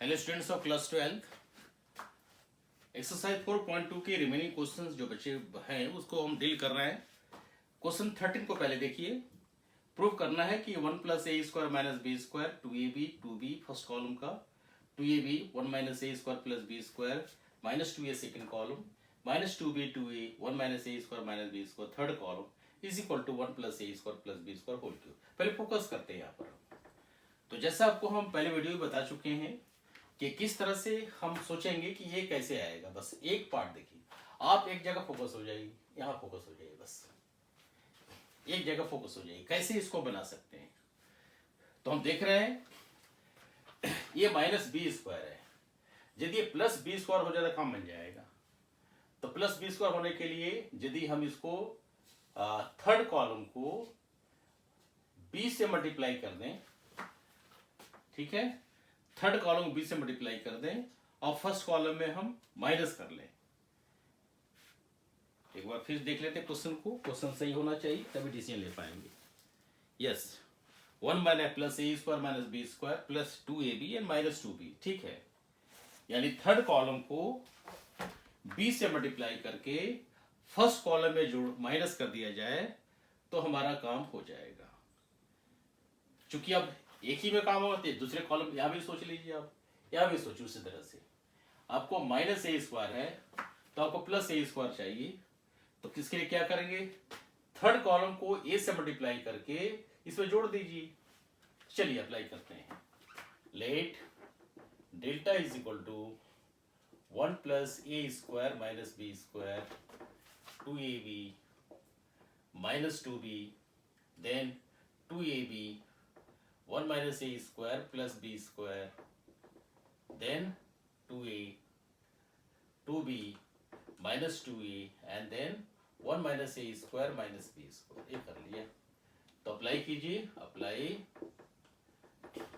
Hello students of class 12 exercise 4.2 के remaining questions जो बचे हैं उसको हम डील कर रहे हैं। क्वेश्चन 13 को पहले देखिए। प्रूव करना है कि 1 plus A square minus B square 2ab 2b first column का, 2ab 1 minus A square plus B square minus 2a second column minus 2b 2a 1 minus A square minus B square third column is equal to 1 plus A square plus B square whole cube. पहले focus करते हैं यहाँ पर। तो जैसा आपको हम पहले वीडियो में बता चुके हैं कि किस तरह से हम सोचेंगे कि ये कैसे आएगा। बस एक पार्ट देखिए, आप एक जगह फोकस हो जाइए, यहाँ फोकस हो जाइए, बस एक जगह फोकस हो जाइए। कैसे इसको बना सकते हैं तो हम देख रहे हैं ये माइनस बी स्क्वायर है। यदि ये प्लस बी स्क्वायर हो जाता काम बन जाएगा। तो प्लस बी स्क्वायर होने के लिए यदि हम इसको थर्ड कॉलम को बी से मल्टीप्लाई कर दें, ठीक है, थर्ड कॉलम बी से मल्टीप्लाई कर दें और फर्स्ट कॉलम में हम माइनस कर लें। एक बार फिर देख लेते हैं क्वेश्चन को। क्वेश्चन सही होना चाहिए तभी डिसीजन ले पाएंगे। Yes, 1 minus plus A square minus B square plus 2ab and minus 2b, ठीक है। यानी थर्ड कॉलम को बी से मल्टीप्लाई करके फर्स्ट कॉलम में जोड़ माइनस कर दिया जाए तो हमारा काम हो जाएगा। चूंकि अब एक ही में काम होते हैं, दूसरे कॉलम यहां भी सोच लीजिए, आप यहां भी सोचिए उसी तरह से। आपको माइनस ए स्क्वायर है तो आपको प्लस ए स्क्वायर चाहिए। तो किसके लिए क्या करेंगे, थर्ड कॉलम को ए से मल्टीप्लाई करके इसमें जोड़ दीजिए। चलिए अप्लाई करते हैं। Let delta is equal to 1 plus A square minus B square 2ab minus 2b then 2ab 1 minus a square plus b square then 2a 2b minus 2a and then 1 minus a square minus b square। ये कर लिया। तो apply कीजिए। Apply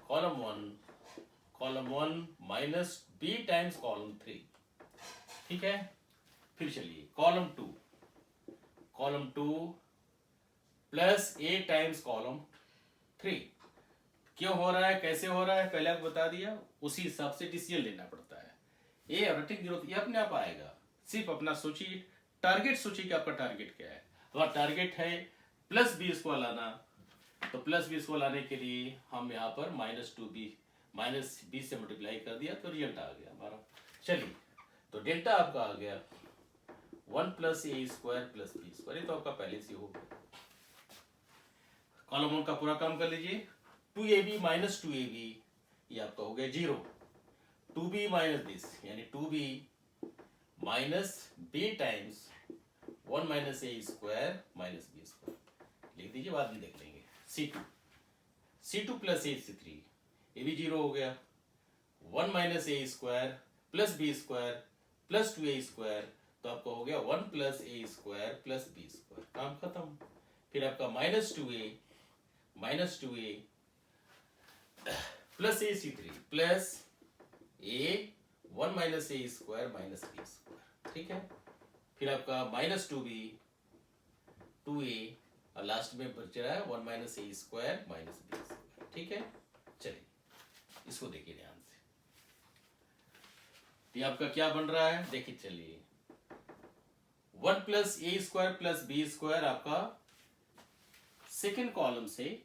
column one minus B times column 3, ठीक है। फिर चलिए column two plus A times column 3। क्यों हो रहा है, कैसे हो रहा है, पहले आपको बता दिया। उसी हिसाब से डिसीजन लेना पड़ता है। ये ऑटोमेटिक ग्रोथ ये अपने आप आएगा। सिर्फ अपना सोचिए, टारगेट सोचिए कि आपका टारगेट क्या है। अगर टारगेट है प्लस बी स्क्वायर लाना तो प्लस बी स्क्वायर लाने के लिए हम यहाँ पर माइनस 2b माइनस बी से मल्टीप्लाई कर दिया तो रिजल्ट आ गया हमारा। चलिए, तो डेल्टा आपका आ गया 1 plus A square plus B square. ये तो आपका पहले से हो गया। कॉलम 1 का पूरा काम कर लीजिए। 2ab माइनस 2ab ये आपका हो गया 0। 2b माइनस दिस यानी 2b minus b times 1 minus A square minus B square लिख दीजिए, बाद में देख लेंगे। c2 प्लस a3 ये भी 0 हो गया। 1 minus A square plus B square plus 2a square तो आपका हो गया 1 plus A square plus B square. काम खत्म। फिर आपका minus 2a plus A c3 plus A 1 minus A square minus B square, ठीक है। फिर आपका माइनस 2b 2a और लास्ट में बच रहा है 1 minus A square minus B square, ठीक है। चलिए इसको देखिए ध्यान से। ये आपका क्या बन रहा है देखिए। चलिए 1 plus A square plus B square आपका सेकेंड कॉलम से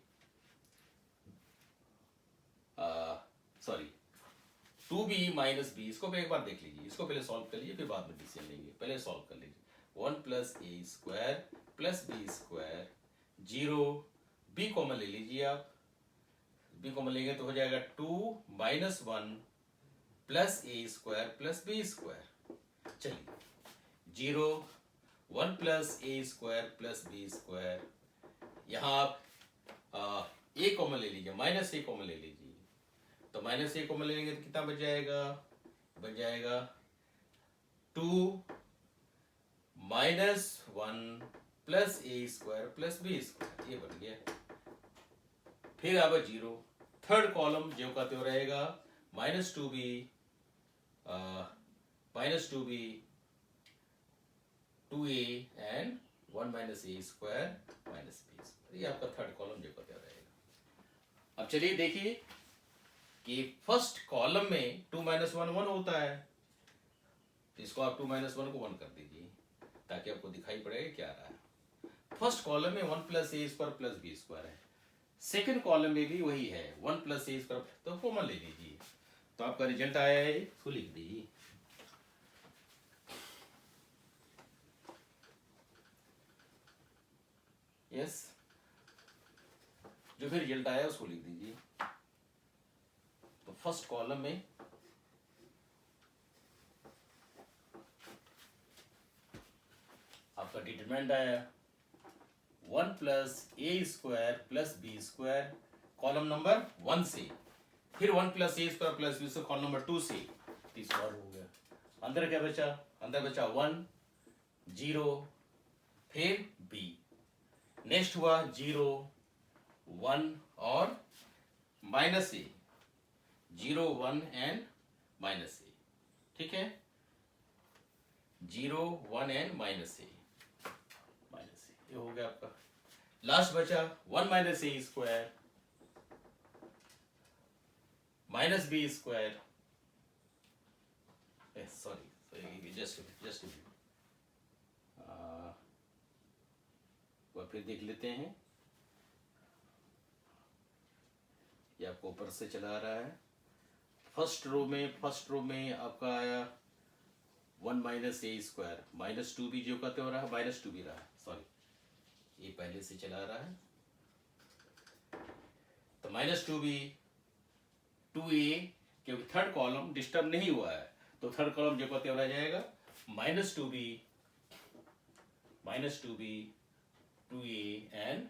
सॉरी 2b माइनस बी, इसको एक बार देख लीजिए। इसको पहले सॉल्व कर लीजिए फिर बाद में डिसीजन लेंगे। पहले सॉल्व कर लीजिए। 1 plus A square plus B square 0, B common ले लीजिए आप। बी कॉमन लेंगे तो हो जाएगा 2 minus 1 plus A square plus B square. चलिए 0 1 plus A square plus B square, यहाँ आप ए कॉमन ले लीजिए, माइनस ए कॉमन ले लीजिए। तो माइनस ए कॉमन ले लेंगे तो कितना बच जाएगा, बच जाएगा 2 minus 1 plus A square plus B square, ये बन गया। फिर अब 0, थर्ड कॉलम जो का त्यो रहेगा minus 2b 2a and 1 minus A square minus B square. ये आपका थर्ड कॉलम जो का त्यो रहेगा। अब चलिए देखिए कि फर्स्ट कॉलम में 2 माइनस 1 1 होता है, तो इसको आप 2 माइनस 1 को 1 कर दीजिए ताकि आपको दिखाई पड़ेगा क्या आ रहा है। फर्स्ट कॉलम में 1 plus A square plus B square है, सेकेंड कॉलम में भी वही है 1 प्लस ए स्क्वायर, तो कॉमन ले लीजिए, तो आपका रिजल्ट आया है, इसको लिख दीजिए। यस, जो भी रिजल्ट आया उसको लिख दीजिए। तो फर्स्ट कॉलम में आपका डिटरमिनेंट आया 1 plus A square plus B square column number 1 से, फिर 1 plus A square plus B square column number 2 से, तीसरा हो गया। अंदर क्या बचा? अंदर बचा 1 0 फिर बी, नेक्स्ट हुआ 0 1 और माइनस ए, 0 1 एंड माइनस ए, ठीक है, 0 1 एंड माइनस ए, ये हो गया आपका। लास्ट बचा 1 minus A square minus B square, sorry just फिर देख लेते हैं, ये आपको ऊपर से चला आ रहा है। फर्स्ट रो में आपका आया 1 minus A square minus 2 B, जो कहते हो रहा माइनस 2 बी रहा, सॉरी ये पहले से चला आ रहा है, तो माइनस 2 बी 2a, क्योंकि थर्ड कॉलम डिस्टर्ब नहीं हुआ है तो थर्ड कॉलम जो कहते हो रह जाएगा minus 2b 2a and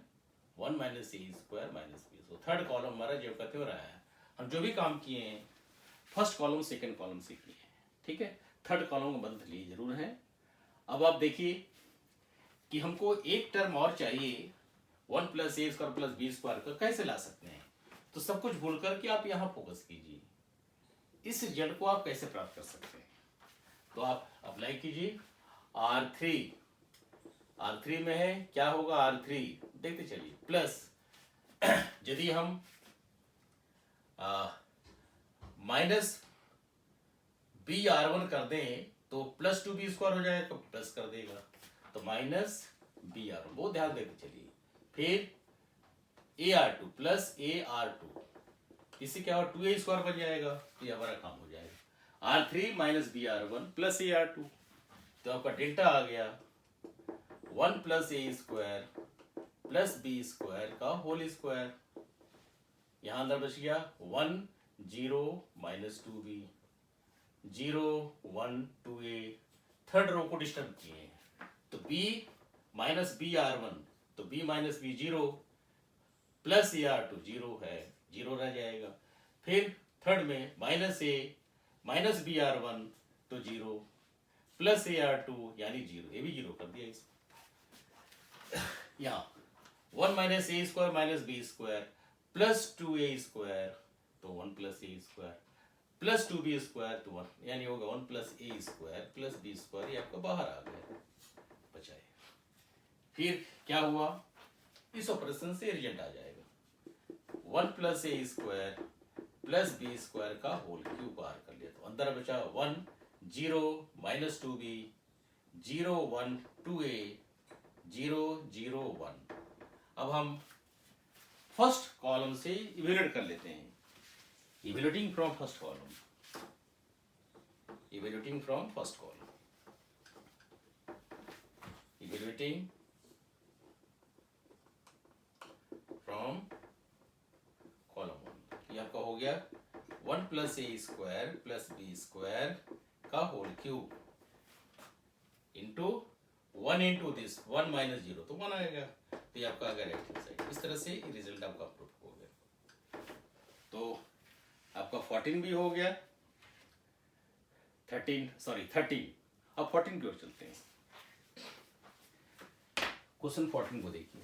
1 minus A square minus B, तो थर्ड कॉलम हमारा जो कहते हो रहा है। हम जो भी काम किए हैं फर्स्ट कॉलम सेकंड कॉलम से किए हैं, ठीक है, थर्ड कॉलम को मदद लिए जरूर है। अब आप देखिए कि हमको एक टर्म और चाहिए 1 plus A square plus B square का, कैसे ला सकते हैं? तो सब कुछ भूल करके आप यहाँ फोकस कीजिए, इस रिजल्ट को आप कैसे प्राप्त कर सकते हैं। तो आप अप्लाई कीजिए, R3 में है, क्या होगा R3 देखते चलिए, प्लस यदि हम माइनस बी R1 कर दें तो प्लस 2b स्क्वायर हो जाएगा, तो प्लस कर देगा, तो माइनस बी R1, बहुत ध्यान देते चलिए। फिर AR2 प्लस AR2, इससे क्या होगा 2a स्क्वायर बन जाएगा, तो ये हमारा काम हो जाएगा। R3 minus B R1 plus AR2, तो आपका डेल्टा आ गया 1 plus A square plus B square का होल स्क्वायर, यहां अंदर बच गया 1 0 minus 2b 0 1 2a, third row को डिस्टर्ब किए, तो b माइनस बी R1, तो b minus B 0 plus AR2 0 है, 0 रह जाएगा। फिर थर्ड में माइनस ए माइनस बी R1 तो 0 प्लस AR2 यानी 0, ये भी 0 कर दिया इसको। यहाँ 1 minus A square minus B square plus 2a square, तो 1 plus A square plus 2b square, तो 1 यानी होगा 1 plus A square plus B square, ये आपका बाहर आ गया, बचाए। फिर क्या हुआ, इस ऑपरेशन से रिजल्ट आ जाएगा 1 plus A square plus B square का होल क्यूब बाहर कर लिया, तो अंदर बचा 1 0 माइनस 2b 0 1 2a 0 0 1। अब हम फर्स्ट कॉलम से इवेल्यूएट कर लेते हैं, evaluating from first column, evaluating from first column, evaluating from column 1, ये आपका हो गया 1 plus A square plus B square का whole cube into 1 into this 1 minus 0, तो 1 आएगा, तो ये आपका अगर राइट हैंड साइड, इस तरह से रिजल्ट आपका प्रूफ हो गया। तो आपका 14 भी हो गया, 13। अब 14 की ओर चलते हैं। क्वेश्चन 14 को देखिए,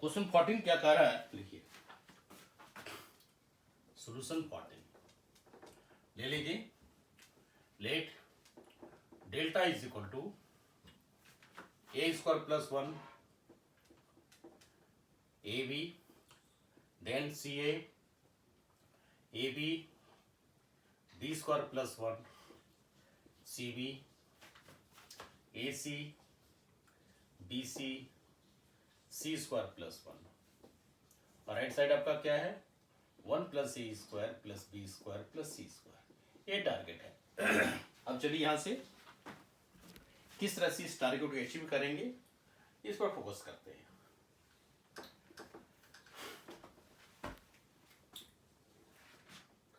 क्वेश्चन 14 क्या कह रहा है, लिखिए सोल्यूशन 14 ले लीजिए। Let delta is equal to A square plus 1 A B then C A B B square plus 1 C B A C B C C square plus 1 और राइट साइड आपका क्या है 1 plus A square plus B square plus C square. ये target है। अब चलिए यहां से किस तरह से इस टारगेट को अचीव करेंगे इस पर फोकस करते हैं।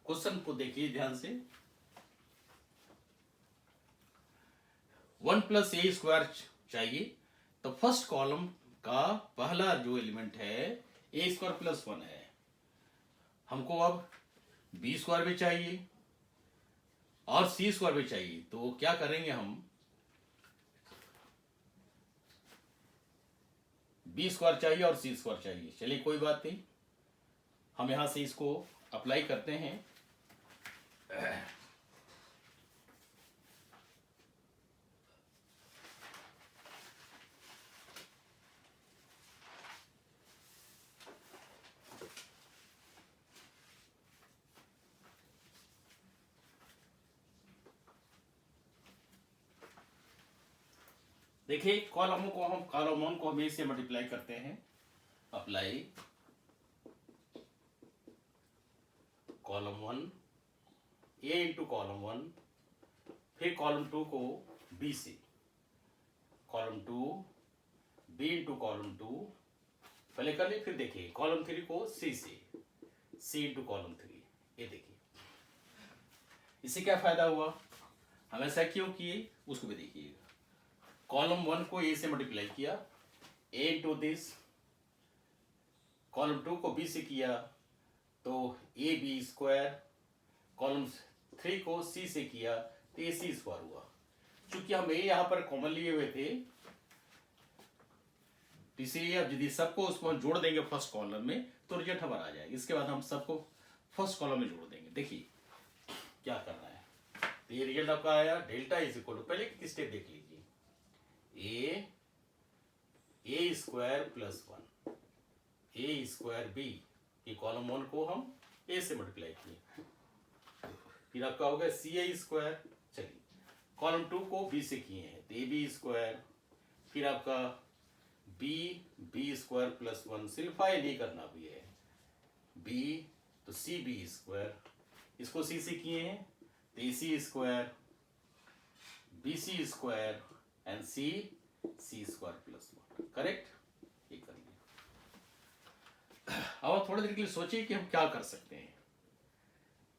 क्वेश्चन को देखिए ध्यान से। 1 प्लस ए स्क्वायर चाहिए तो फर्स्ट कॉलम का पहला जो एलिमेंट है ए स्क्वायर प्लस 1 है। हमको अब बी स्क्वायर भी चाहिए और सी स्क्वायर भी चाहिए, तो क्या करेंगे हम बी स्क्वायर चाहिए और सी स्क्वायर चाहिए। चलिए कोई बात नहीं, हम यहां से इसको अप्लाई करते हैं। देखिए कॉलमों को हम कॉलम को हम से मल्टीप्लाई करते हैं। अप्लाई कॉलम 1 ए इंटू कॉलम 1, फिर कॉलम 2 को बी से, कॉलम 2 बी इंटू कॉलम 2 पहले कर ले, फिर देखिए कॉलम 3 को सी से, सी इंटू कॉलम 3। ये देखिए इससे क्या फायदा हुआ, हम ऐसा क्यों किए उसको भी देखिएगा। कॉलम 1 को ए से मल्टीप्लाई किया, ए इंटू दिस, कॉलम 2 को बी से किया तो ए बी स्क्वायर, कॉलम 3 को सी से किया तो ए सी स्क्वायर हुआ। चूंकि हम ए यहां पर कॉमन लिए हुए थे इसलिए अब यदि सबको उसको जोड़ देंगे फर्स्ट कॉलम में तो रिजल्ट हमारा आ जाएगा। इसके बाद हम सबको फर्स्ट कॉलम में जोड़ देंगे। देखिए क्या करना है, तो ये रिजल्ट आपका आया डेल्टा इज इक्वल टू, पहले एक स्टेप देख लीजिए, ए स्क्वायर प्लस 1 ए स्क्वायर बी की कॉलम 1 को हम ए से मल्टीप्लाई किए, फिर आपका हो गया सी ए स्क्वायर। चलिए कॉलम 2 को बी से किए हैं तो ए बी स्क्वायर, फिर आपका बी स्क्वायर प्लस 1, सिंप्लीफाई नहीं करना भी है, बी तो सी बी स्क्वायर, इसको सी से किए हैं तो A C square B C square and C square plus 1। Correct, ये कर लिया। अब थोड़ी देर के लिए सोचिए कि हम क्या कर सकते हैं।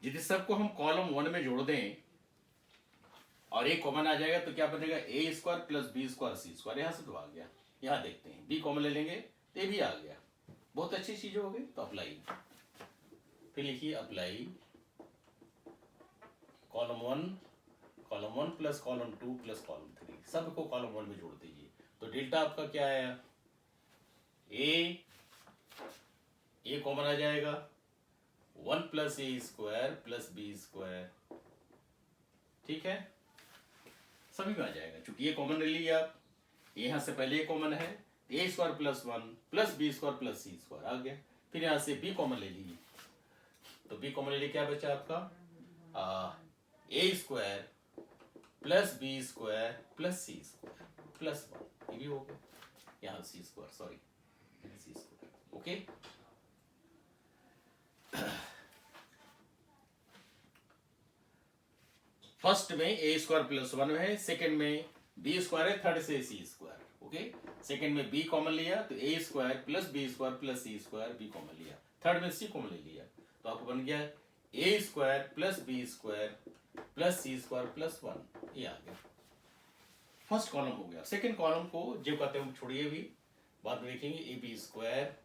यदि सबको हम कॉलम 1 में जोड़ दें और एक कॉमन आ जाएगा तो क्या बनेगा, ए square plus B square C square. यहां से तो आ गया, यहां देखते हैं बी कॉमन ले लेंगे तो ये भी आ गया, बहुत अच्छी चीज हो गई। तो अप्लाई, फिर लिखिए apply column 1 plus column 2 plus column 3, सबको कॉलम 1 में जोड़ दीजिए। तो डेल्टा आपका क्या आया, ए कॉमन आ जाएगा 1 plus A square plus B square, ठीक है, सभी में आ जाएगा। चूंकि ये कॉमन ले लिया आप, यहां से पहले कॉमन है A square plus 1 plus B square plus C square आ गया। फिर यहां से बी कॉमन ले लीजिए, तो बी कॉमन ले लिए क्या बचा आपका, A square plus B square plus C square plus 1, ये भी हो गया। यहाँ C square, sorry C square, okay. First में ए स्क्वायर प्लस 1 है, सेकंड में बी स्क्वायर है, थर्ड से सी स्क्वायर, ओके। सेकंड में बी कॉमन लिया तो A square plus B square plus C square, B common लिया, थर्ड में सी कॉमन ले लिया तो आपको बन गया A square plus B square plus C square plus 1, ये आ गया। फर्स्ट कॉलम हो गया। सेकंड कॉलम को जो कहते हैं छोड़िए भी, बाद में लिखेंगे A B square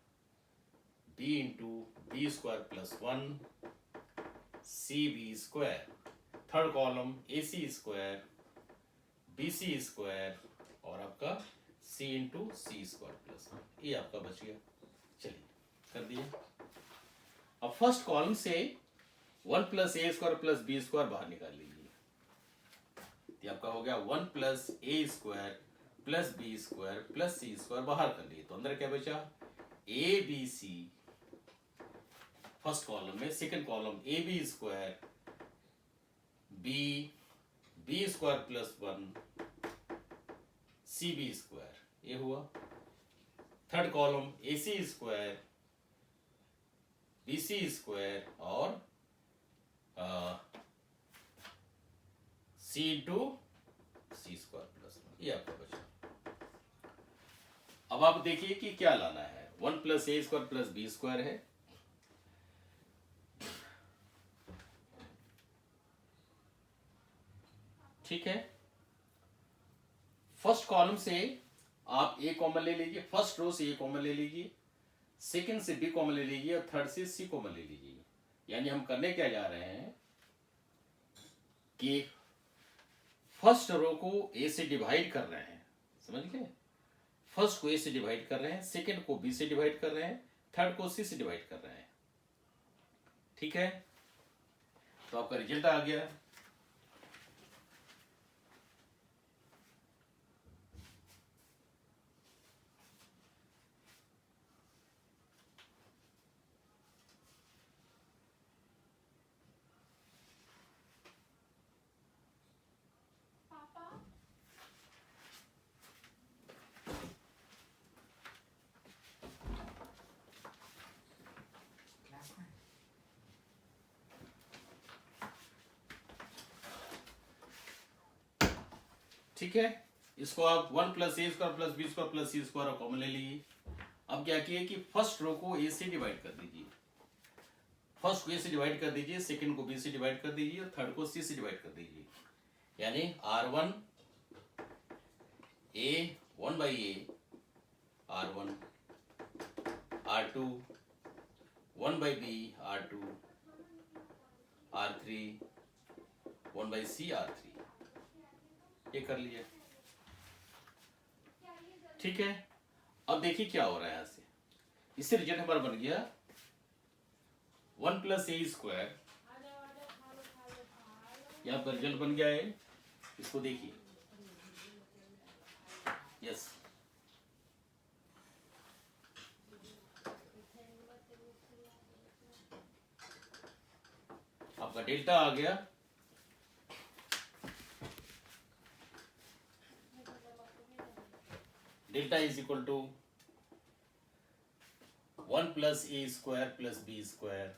B into B square plus 1 C B square, third column A C square B C square और आपका C into C square plus 1, ये आपका बच गया। कर दिया। अब फर्स्ट कॉलम से 1 plus A square plus B square बाहर निकाल लीजिए, तो आपका हो गया 1 plus A square plus B square plus C square बाहर कर लिए, तो अंदर क्या बचा, A B C first column में, second column A B square B square plus 1 C B square, ये हुआ। Third column A C square B C square और C into C square plus 1, ये आपका बचा। अब आप देखिए कि क्या लाना है, 1 plus A square plus B square है, ठीक है। फर्स्ट कॉलम से आप ए कॉमन ले लीजिए, फर्स्ट रो से ए कॉमन ले लीजिए, सेकंड से बी कॉमन ले लीजिए और थर्ड से सी कॉमन ले लीजिए। यानी हम करने क्या जा रहे हैं कि फर्स्ट रो को ए से डिवाइड कर रहे हैं, समझ गए, फर्स्ट को ए से डिवाइड कर रहे हैं, सेकंड को बी से डिवाइड कर रहे हैं, थर्ड को सी से डिवाइड कर रहे हैं, ठीक है। तो आपका रिजल्ट आ गया। ठीक है, इसको आप 1 plus A square plus B square plus C square common ले लीजिए। अब क्या किए कि फर्स्ट रो को ए से डिवाइड कर दीजिए, फर्स्ट को ए से डिवाइड कर दीजिए, सेकंड को बी से डिवाइड कर दीजिए और थर्ड को सी से डिवाइड कर दीजिए। यानी R1 A 1 by A, R1 R2 1 by B, R2 R3 1 by C, R3, ये कर लीजिए, ठीक है। अब देखिए क्या हो रहा है, यहां से इससे रिजल्ट हमारा बन गया 1 प्लस ए स्क्वायर, यहां पर रिजल्ट बन गया है, इसको देखिए, यस, आपका डेल्टा आ गया, delta is equal to 1 plus A square plus B square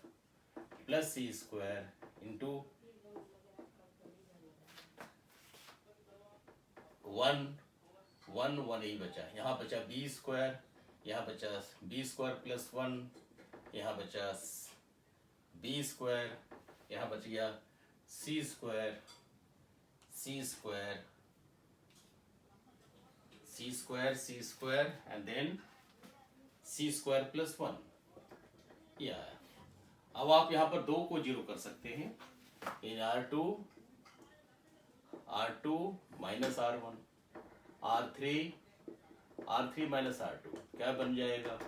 plus C square into 1 यही बचा, यहाँ बचा बी स्क्वायर, यहाँ बचा बी स्क्वायर प्लस 1, यहाँ बचा बी स्क्वायर, यहाँ बच गया C square and then C square plus 1, ये आया। अब आप यहाँ पर 2 को 0 कर सकते हैं, इन R2 minus R1, R3 minus R2, क्या बन जाएगा,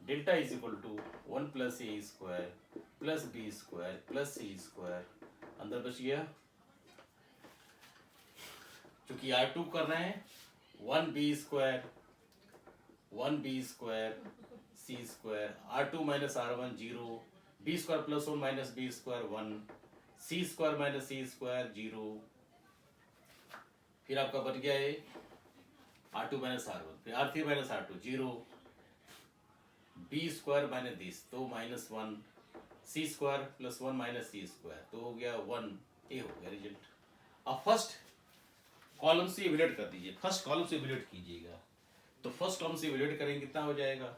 delta is equal to 1 plus A square plus B square plus C square, अंदर बच गया, क्योंकि R2 कर रहे हैं 1 B square C square, R2 minus R1 0, B square plus 1 minus B square 1, सी स्क्वायर माइनस सी स्क्वायर 0, फिर आपका बच गया है R2 माइनस R1, फिर R3 minus R2 0, B square minus this तो माइनस 1, सी स्क्वायर प्लस 1 माइनस सी स्क्वायर, तो हो गया 1, ये हो गया रिजल्ट। अब फर्स्ट कॉलम से इवैल्यूएट कर दीजिए, फर्स्ट कॉलम से इवैल्यूएट कीजिएगा, तो फर्स्ट कॉलम से इवैल्यूएट करेंगे कितना हो जाएगा,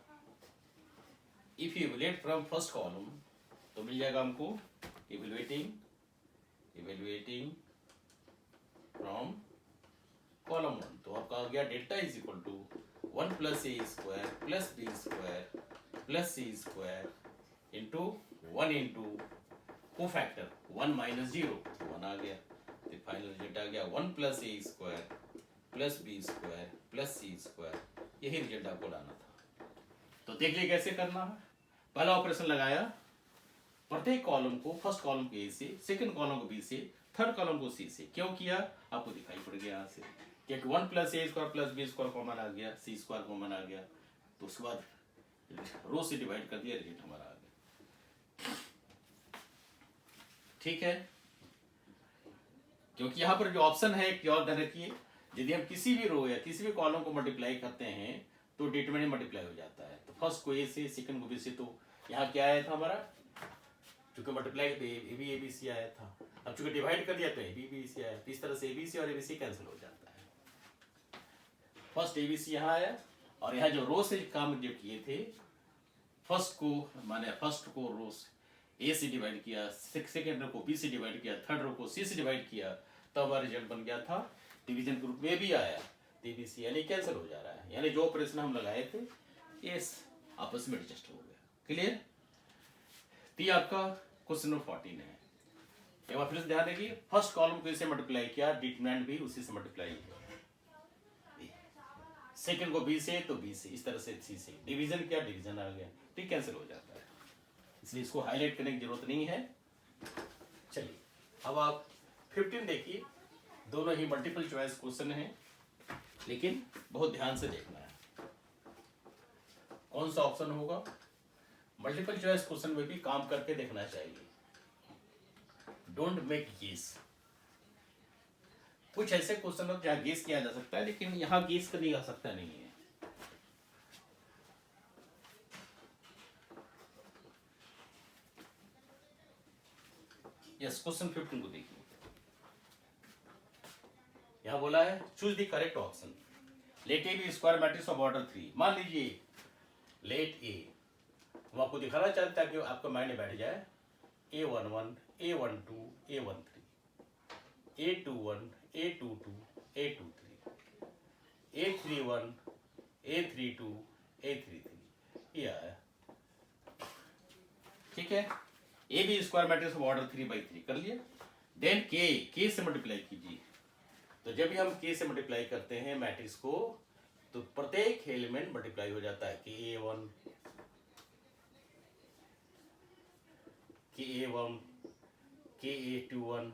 if you evaluate from first column तो मिल जाएगा हमको इवैल्यूएटिंग फ्रॉम कॉलम 1, तो आपका आ गया delta is equal to 1 plus A square plus B square plus C square into 1 into को फैक्टर 1 माइनस 0, 1 आ गया, तो फाइनल रिजल्ट आ गया 1 plus A square plus B square plus C square, यही रिजल्ट आपको लाना था। तो देखिए कैसे करना है, पहला ऑपरेशन लगाया, प्रत्येक कॉलम को, फर्स्ट कॉलम को ए से, सेकंड कॉलम को बी से, थर्ड कॉलम को सी से। क्यों किया आपको दिखाई पड़ गया यहाँ से, क्योंकि 1 + a² + b² कॉमन आ गया, c² कॉमन आ गया, तो उसके बाद रो से डिवाइड कर दिया, रिजल्ट हमारा आ गया। ठीक है, क्योंकि यहाँ पर जो ऑप्शन है एक और ध्यान रखिए, यदि हम किसी भी रो या किसी भी कॉलम को मल्टीप्लाई करते हैं तो डिटरमिनेंट मल्टीप्लाई हो जाता है। तो फर्स्ट को ए से, सेकंड को बी से, तो यहाँ क्या आया था हमारा, चूंकि मल्टीप्लाई तो ए बी सी आया था, अब चूंकि डिवाइड कर दिया तो ए बी सी आया, तो इस तरह से ए बी सी और ए बी सी कैंसिल हो जाता है। फर्स्ट ए बी सी यहाँ आया, और यहाँ जो रो से काम जो किए थे, फर्स्ट को रो ए से डिवाइड किया, सेकेंड रो को बी से डिवाइड किया, थर्ड रो को सी से डिवाइड किया, तब हमारा रिजल्ट बन गया था, डिवीजन के रूप में भी आया, टीबीसी, यानी कैंसिल हो जा रहा है, यानी जो ऑपरेशन हम लगाए थे ये आपस में एडजस्ट हो गया। क्लियर? तो ये आपका क्वेश्चन नंबर 14 है। एक बार फिर से ध्यान रखिए, फर्स्ट कॉलम को इसे मल्टीप्लाई किया, डिटरमिनेंट भी उसी से मल्टीप्लाई किया, सेकंड को बी से तो बी से, इस तरह से सी से डिवीजन किया, डिवीजन आ गया, ठीक, कैंसिल हो जाता है, इसलिए इसको हाईलाइट करने की जरूरत नहीं है। चलिए अब आप 15 देखिए, दोनों ही मल्टीपल चॉइस क्वेश्चन हैं, लेकिन बहुत ध्यान से देखना है कौन सा ऑप्शन होगा। मल्टीपल चॉइस क्वेश्चन में भी काम करके देखना चाहिए, डोंट मेक गेस। कुछ ऐसे क्वेश्चन हो जहाँ गेस किया जा सकता है, लेकिन यहाँ गेस करने का सकता नहीं है। यस, क्वेश्चन 15 को देखिए, यहाँ बोला है choose the correct option, let A B square matrix of order 3। मान लीजिए लेट ए, हम आपको दिखाना चाहते हैं कि आपका माइंड में बैठ जाए, A11, A12, A13, A21, A22, A23, A31, A32, A33, ये आया। ठीक है, A B square matrix of order 3/3 कर लिया। देन के से मल्टीप्लाई कीजिए, तो जब भी हम के से मल्टीप्लाई करते हैं मैट्रिक्स को, तो प्रत्येक एलिमेंट मल्टीप्लाई हो जाता है, के A1, के A1, के A21,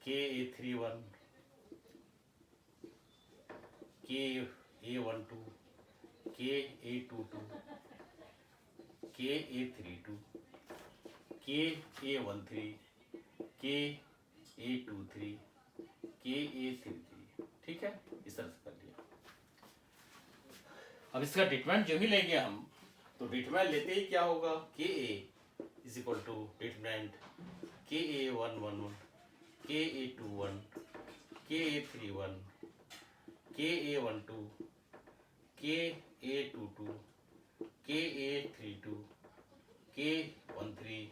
के A31, के A12, के A22, के A32, के A13, के A23, के A33, ठीक है, इस तरह से कर लिया। अब इसका डिटरमिनेंट जो ही लेंगे हम, तो डिटरमिनेंट लेते ही क्या होगा, के ए इज इक्वल टू डिटरमिनेंट के A11, के A21, के A31, के A12, के A22, के A32, के A13,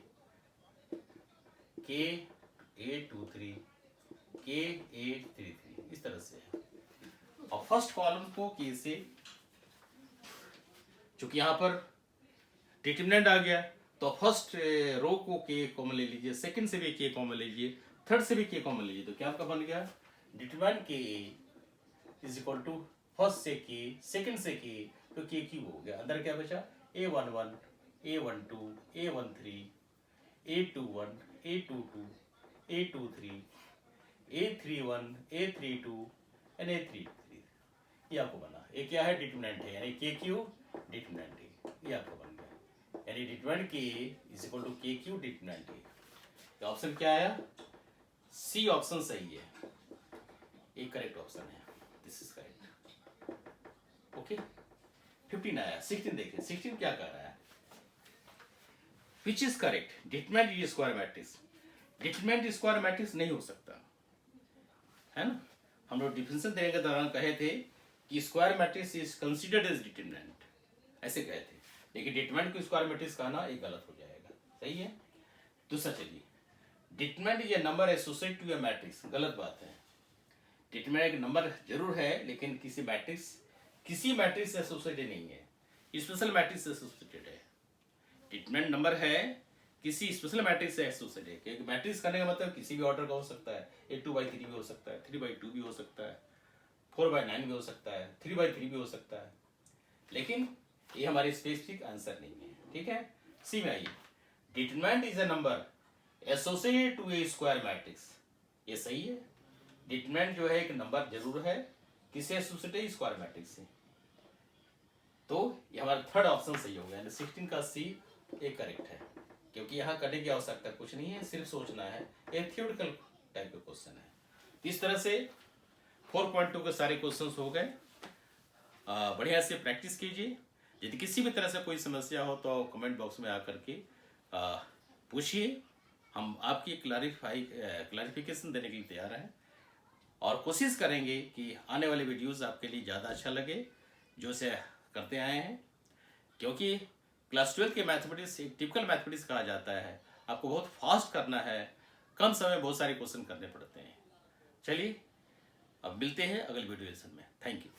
के A23, के A33, इस तरह से। और फर्स्ट कॉलम को के से, चूंकि यहां पर डिटरमिनेंट आ गया, तो फर्स्ट रो को के कॉमन ले लीजिए, सेकंड से भी के कॉमन लीजिए, थर्ड से भी के कॉमन लीजिए, तो क्या आपका बन गया, डिटरमिनेंट के इज इक्वल टू फर्स्ट से के, सेकंड से के, तो के क्यूब हो गया। अंदर क्या बचा, A11, A12, A13, A21, A22, A23, A31, A32 and A33, ये आपको बना। ये क्या है, डिटरमिनेंट है, यानी के क्यूब डिटरमिनेंट है, ये आपको बन गया, यानी डिटरमिनेंट के इज इक्वल टू के क्यूब डिटरमिनेंट है। तो ऑप्शन क्या आया, सी ऑप्शन सही है, एक करेक्ट ऑप्शन है, दिस इज करेक्ट। ओके, 15 आया। 16 देखिए, 16 क्या कर रहा है, which is correct, determinant is square matrix. Determinant square matrix नहीं हो सकता है ना, हम लोग डिफिनेशन देने के दौरान कहे थे कि square matrix is considered as determinant, ऐसे कहे थे, लेकिन डिटरमिनेंट को स्क्वायर मैट्रिक्स कहना एक गलत हो जाएगा, सही है। दूसरा चलिए, डिटरमिनेंट ये number associated to a matrix, गलत बात है। डिटरमिनेंट एक नंबर जरूर है, लेकिन किसी मैट्रिक्स से एसोसिएटेड नहीं है, स्पेशल मैट्रिक्स से एसोसिएटेड है। डिटरमिनेंट नंबर है, किसी स्पेशल मैट्रिक्स से एसोसिएटेड है, क्योंकि मैट्रिक्स करने का मतलब किसी भी ऑर्डर का हो सकता है, 2/3 भी हो सकता है, 3/2 भी हो सकता है, 4/9 भी हो सकता है, 3/3 भी हो सकता है, लेकिन ये हमारी स्पेसिफिक आंसर नहीं है। ठीक है। सी में आइए, determinant is a number associated to A square matrix. ये सही है, डिटरमिनेंट जो है एक नंबर जरूर है, किसे एसोसिएटेड है? स्क्वायर मैट्रिक्स से। तो ये हमारा थर्ड ऑप्शन सही हो गया, यानी 16 का सी एक करेक्ट है, क्योंकि यहाँ करने की आवश्यकता कुछ नहीं है, सिर्फ सोचना है। ये थ्योरेटिकल टाइप का क्वेश्चन है। इस तरह से 4.2 के सारे क्वेश्चंस हो गए। बढ़िया से प्रैक्टिस कीजिए। यदि किसी भी तरह से कोई समस्या हो तो कमेंट बॉक्स में आकर के पूछिए, हम आपकी क्लैरिफिकेशन देने के लिए तैयार हैं, और कोशिश करेंगे कि आने वाले वीडियोस आपके लिए ज़्यादा अच्छा लगे जो से करते आए हैं, क्योंकि क्लास 12 के मैथमेटिक्स एक टिपिकल मैथमेटिक्स कहा जाता है। आपको बहुत फास्ट करना है, कम समय में बहुत सारे क्वेश्चन करने पड़ते हैं। चलिए अब मिलते हैं अगले वीडियो लेसन में। Thank you.